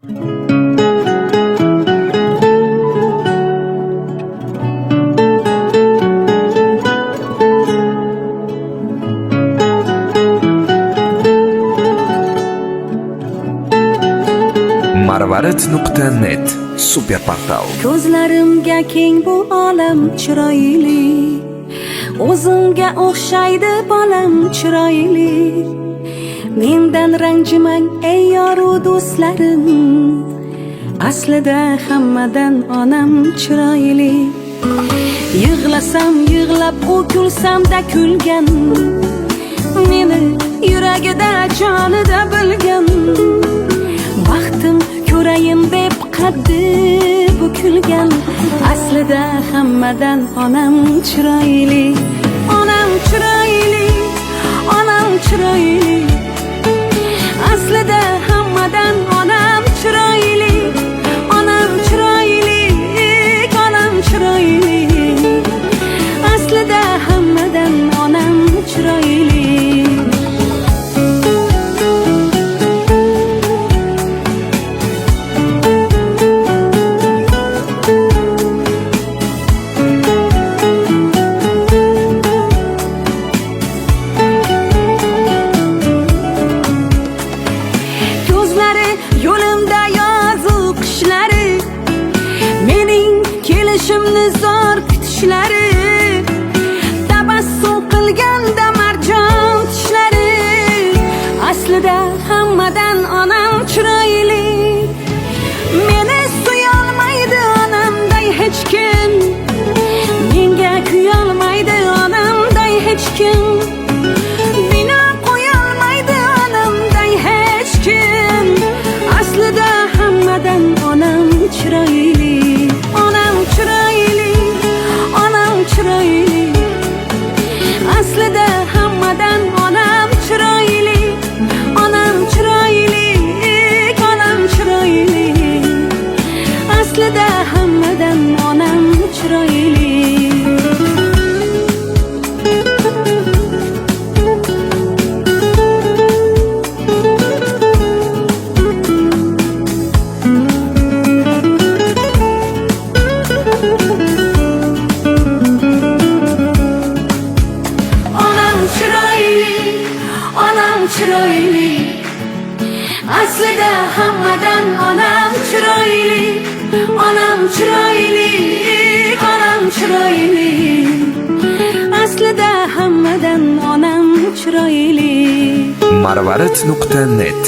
Marvarid.net super portal. Ko'zlarimga keng bu olam chiroyli, o'zimga o'xshaydi bolam chiroyli. Mendan ranjimang ey yoru do'stlarim, aslida hammadan onam chiroyli. Yig'lasam yig'lab, u kulsamda kulgan, meni yuragida jonida bilgan. Baxtim ko'rayin deb qaddi bukilgan, aslida hammadan onam chiroyli. Onam chiroyli, onam chiroyli, aslida hammadan onam chiroyli. Onam chiroyli, onam chiroyli, aslida hammadan onam chiroyli. Yo'limda yozu qishlari, mening kelishimni zor kutishlari, tabassum qilganda marjon tishlari, aslida hammadan onam chiroyli. Meni suyolmaydi onamday hech kim, menga kuyolmaydi onamday hech kim. Meni qo'yolmaydi onamday hech kim, aslida hammadan onam chiroyli. Onam chiroyli, onam chiroyli, aslida hammadan onam chiroyli. Onam chiroyli, onam chiroyli, aslida hammadan onam chiroyli. Chiroyli, aslida hammadan onam chiroyli. Onam chiroyli, onam chiroyli, aslida hammadan onam chiroyli. Marvarid.net